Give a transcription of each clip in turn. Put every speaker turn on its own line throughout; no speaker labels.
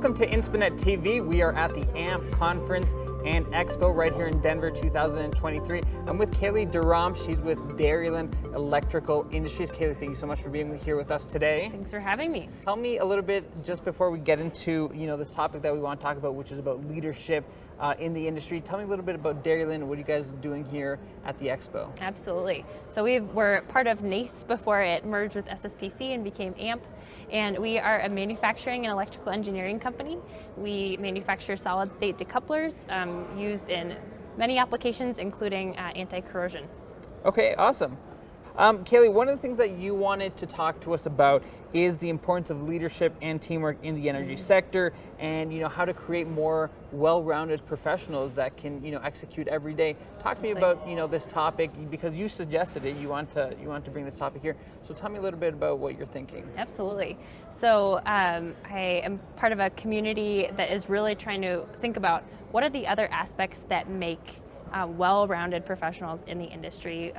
Welcome to Inspinet TV. We are at the AMP Conference and Expo right here in Denver 2023. I'm with Kaylee Durham. She's with Dairyland Electrical Industries. Kaylee, thank you so much for being here with us today.
Thanks for having me.
Tell me a little bit, just before we get into this topic that we want to talk about, which is about leadership in the industry. Tell me a little bit about Dairyland. What are you guys doing here at the Expo?
Absolutely. So we were part of NACE before it merged with SSPC and became AMP. And we are a manufacturing and electrical engineering company. We manufacture solid state decouplers used in many applications, including anti-corrosion.
Okay, awesome. Kaylee, one of the things that you wanted to talk to us about is the importance of leadership and teamwork in the energy sector, and how to create more well-rounded professionals that can execute every day. Talk to me about this topic, because you suggested it. You want to bring this topic here. So tell me a little bit about what you're thinking.
Absolutely. So I am part of a community that is really trying to think about what are the other aspects that make well-rounded professionals in the industry.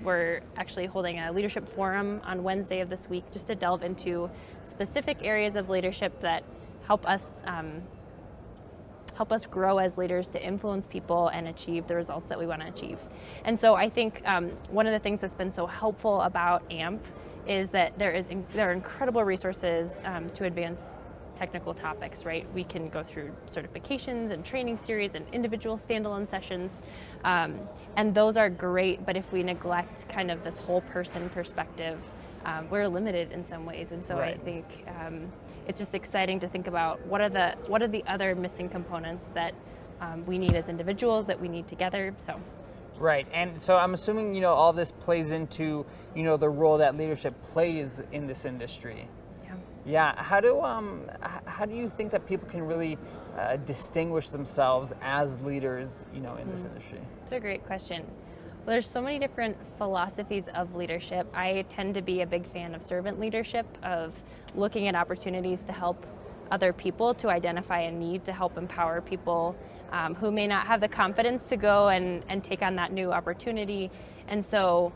We're actually holding a leadership forum on Wednesday of this week just to delve into specific areas of leadership that help us grow as leaders to influence people and achieve the results that we want to achieve. And so I think one of the things that's been so helpful about AMP is that there are incredible resources to advance technical topics, right? We can go through certifications and training series and individual standalone sessions, and those are great, but if we neglect kind of this whole person perspective, we're limited in some ways. And so I think it's just exciting to think about what are the other missing components that we need as individuals, that we need together. So.
Right, and so I'm assuming all this plays into the role that leadership plays in this industry. Yeah, how do you think that people can really distinguish themselves as leaders, in this industry?
That's a great question. Well, there's so many different philosophies of leadership. I tend to be a big fan of servant leadership, of looking at opportunities to help other people, to identify a need, to help empower people who may not have the confidence to go and take on that new opportunity. And so,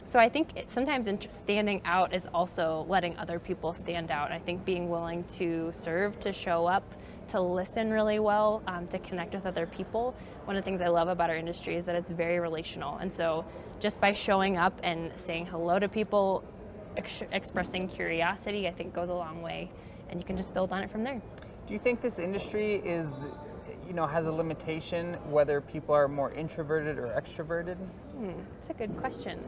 So I think sometimes standing out is also letting other people stand out. I think being willing to serve, to show up, to listen really well, to connect with other people. One of the things I love about our industry is that it's very relational. And so just by showing up and saying hello to people, expressing curiosity, I think goes a long way, and you can just build on it from there.
Do you think this industry is, has a limitation whether people are more introverted or extroverted?
That's a good question.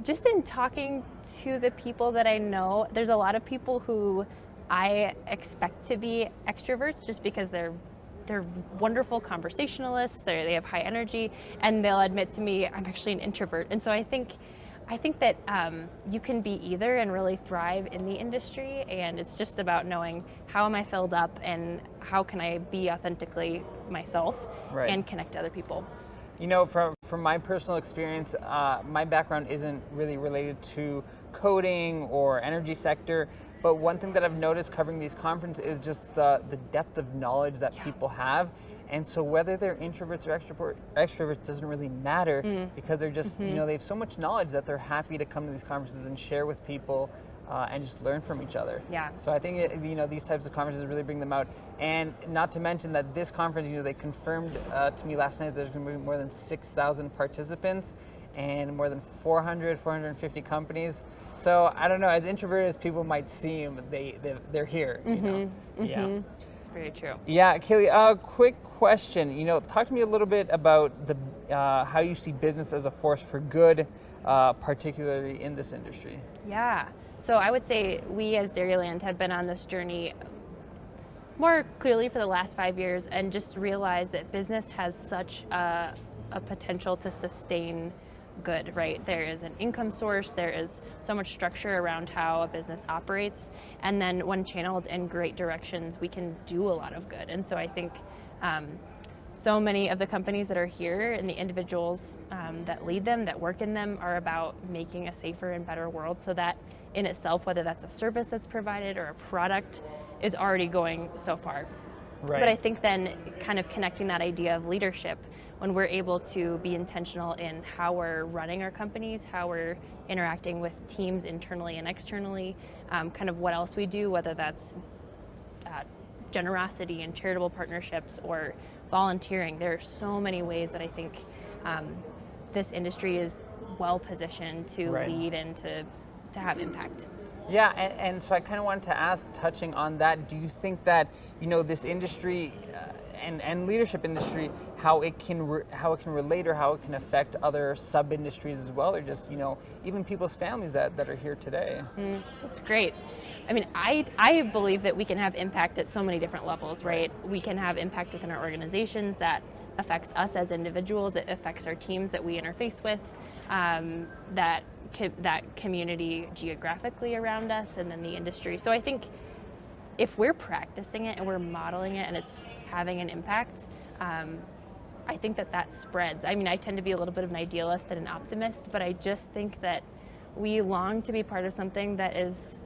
Just in talking to the people that I know, there's a lot of people who I expect to be extroverts just because they're wonderful conversationalists, they have high energy, and they'll admit to me, I'm actually an introvert. And so I think that you can be either and really thrive in the industry, and it's just about knowing how am I filled up and how can I be authentically myself and connect to other people.
From my personal experience, my background isn't really related to coding or energy sector, but one thing that I've noticed covering these conferences is just the depth of knowledge that people have. And so whether they're introverts or extroverts doesn't really matter, because they're just, they have so much knowledge that they're happy to come to these conferences and share with people and just learn from each other. Yeah. So I think these types of conferences really bring them out, and not to mention that this conference, they confirmed to me last night that there's going to be more than 6,000 participants and more than 450 companies. So I don't know, as introverted as people might seem, they're here. Yeah.
It's very true.
Yeah, Kaylee. Quick question. Talk to me a little bit about the how you see business as a force for good, particularly in this industry.
Yeah. So I would say we as Dairyland have been on this journey more clearly for the last 5 years, and just realized that business has such a potential to sustain good, right? There is an income source, there is so much structure around how a business operates, and then when channeled in great directions, we can do a lot of good. And so I think so many of the companies that are here and the individuals that lead them, that work in them, are about making a safer and better world. So that in itself, whether that's a service that's provided or a product, is already going so far.
Right.
But I think then kind of connecting that idea of leadership, when we're able to be intentional in how we're running our companies, how we're interacting with teams internally and externally, kind of what else we do, whether that's generosity and charitable partnerships or volunteering. There are so many ways that I think this industry is well positioned to lead and to have impact.
Yeah, and so I kind of wanted to ask, touching on that, do you think that, this industry and leadership industry, how it can relate or how it can affect other sub-industries as well, or just, even people's families that are here today?
That's great. I mean, I believe that we can have impact at so many different levels, right? We can have impact within our organizations that affects us as individuals, it affects our teams that we interface with, that community geographically around us, and then the industry. So I think if we're practicing it and we're modeling it and it's having an impact, I think that spreads. I mean, I tend to be a little bit of an idealist and an optimist, but I just think that we long to be part of something that is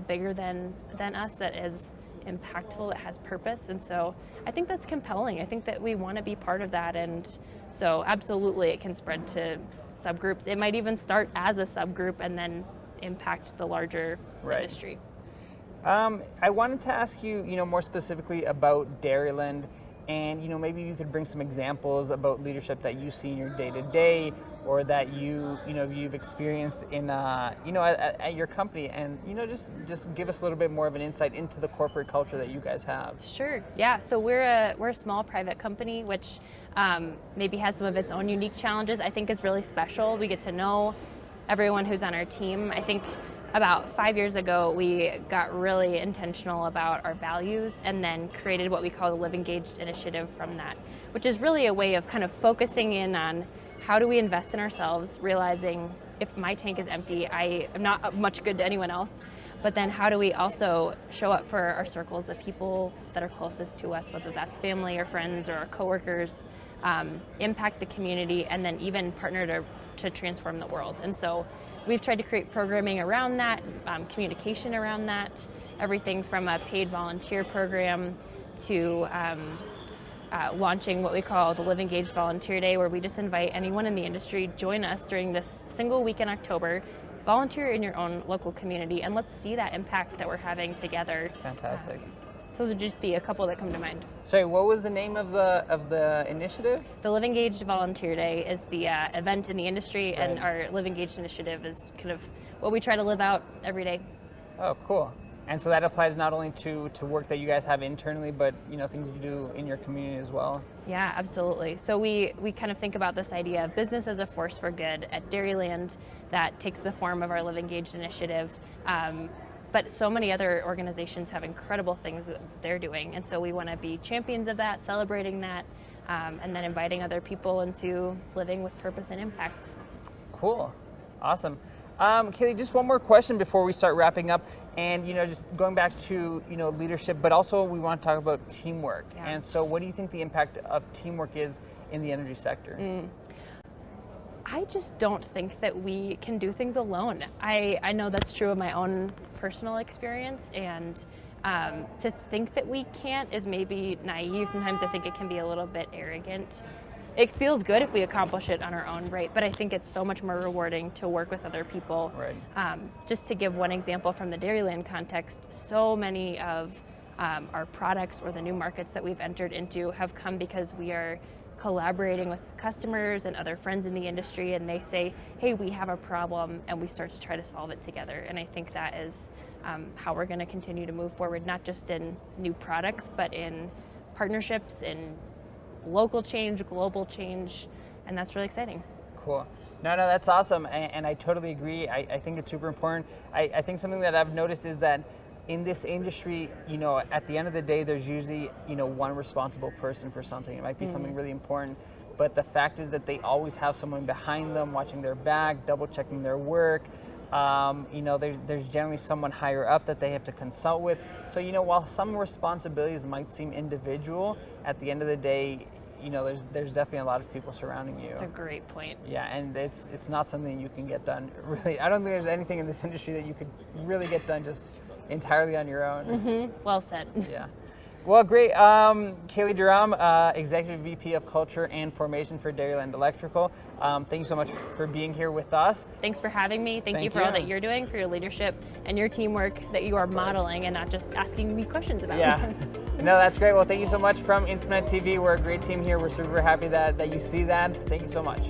bigger than us, that is impactful, that has purpose. And so I think that's compelling. I think that we want to be part of that. And so absolutely it can spread to subgroups. It might even start as a subgroup and then impact the larger industry.
I wanted to ask you, more specifically about Dairyland, and maybe you could bring some examples about leadership that you see in your day-to-day, or that you've experienced in at your company, and just give us a little bit more of an insight into the corporate culture that you guys have.
Sure. Yeah. So we're a small private company, which maybe has some of its own unique challenges. I think is really special. We get to know everyone who's on our team. I think about 5 years ago, we got really intentional about our values and then created what we call the Live Engaged initiative from that, which is really a way of kind of focusing in on how do we invest in ourselves, realizing if my tank is empty, I am not much good to anyone else, but then how do we also show up for our circles, the people that are closest to us, whether that's family or friends or our coworkers, impact the community, and then even partner to transform the world. And so we've tried to create programming around that, communication around that, everything from a paid volunteer program to launching what we call the Live Engaged Volunteer Day, where we just invite anyone in the industry, join us during this single week in October, volunteer in your own local community, and let's see that impact that we're having together.
Fantastic.
Those would just be a couple that come to mind.
Sorry, what was the name of the initiative?
The Live Engaged Volunteer Day is the event in the industry, and our Live Engaged initiative is kind of what we try to live out every day.
Oh, cool. And so that applies not only to work that you guys have internally, but things you do in your community as well.
Yeah, absolutely. So we kind of think about this idea of business as a force for good at Dairyland that takes the form of our Live Engaged initiative. But so many other organizations have incredible things that they're doing. And so we want to be champions of that, celebrating that, and then inviting other people into living with purpose and impact.
Cool. Awesome. Kaylee, just one more question before we start wrapping up. And, just going back to, leadership, but also we want to talk about teamwork. Yeah. And so what do you think the impact of teamwork is in the energy sector?
I just don't think that we can do things alone. I know that's true of my own personal experience, and to think that we can't is maybe naive. Sometimes I think it can be a little bit arrogant. It feels good if we accomplish it on our own, right? But I think it's so much more rewarding to work with other people.
Right.
Just to give one example from the Dairyland context, so many of our products or the new markets that we've entered into have come because we are collaborating with customers and other friends in the industry, and they say, hey, we have a problem, and we start to try to solve it together. And I think that is how we're going to continue to move forward, not just in new products, but in partnerships, in local change, global change, and that's really exciting.
Cool. No, that's awesome, and I totally agree. I think it's super important. I think something that I've noticed is that in this industry, at the end of the day, there's usually, one responsible person for something. It might be something really important, but the fact is that they always have someone behind them watching their back, double checking their work. There's generally someone higher up that they have to consult with. So, while some responsibilities might seem individual, at the end of the day, there's definitely a lot of people surrounding you.
That's a great point.
Yeah, and it's not something you can get done, really. I don't think there's anything in this industry that you could really get done just entirely on your own.
Well said.
Yeah. Well, great. Kaylee Durham, Executive VP of Culture and Formation for Dairyland Electrical. Thank you so much for being here with us.
Thanks for having me. Thank you for all that you're doing, for your leadership and your teamwork that you are modeling and not just asking me questions about.
Yeah. No, that's great. Well, thank you so much from Internet TV. We're a great team here. We're super happy that you see that. Thank you so much.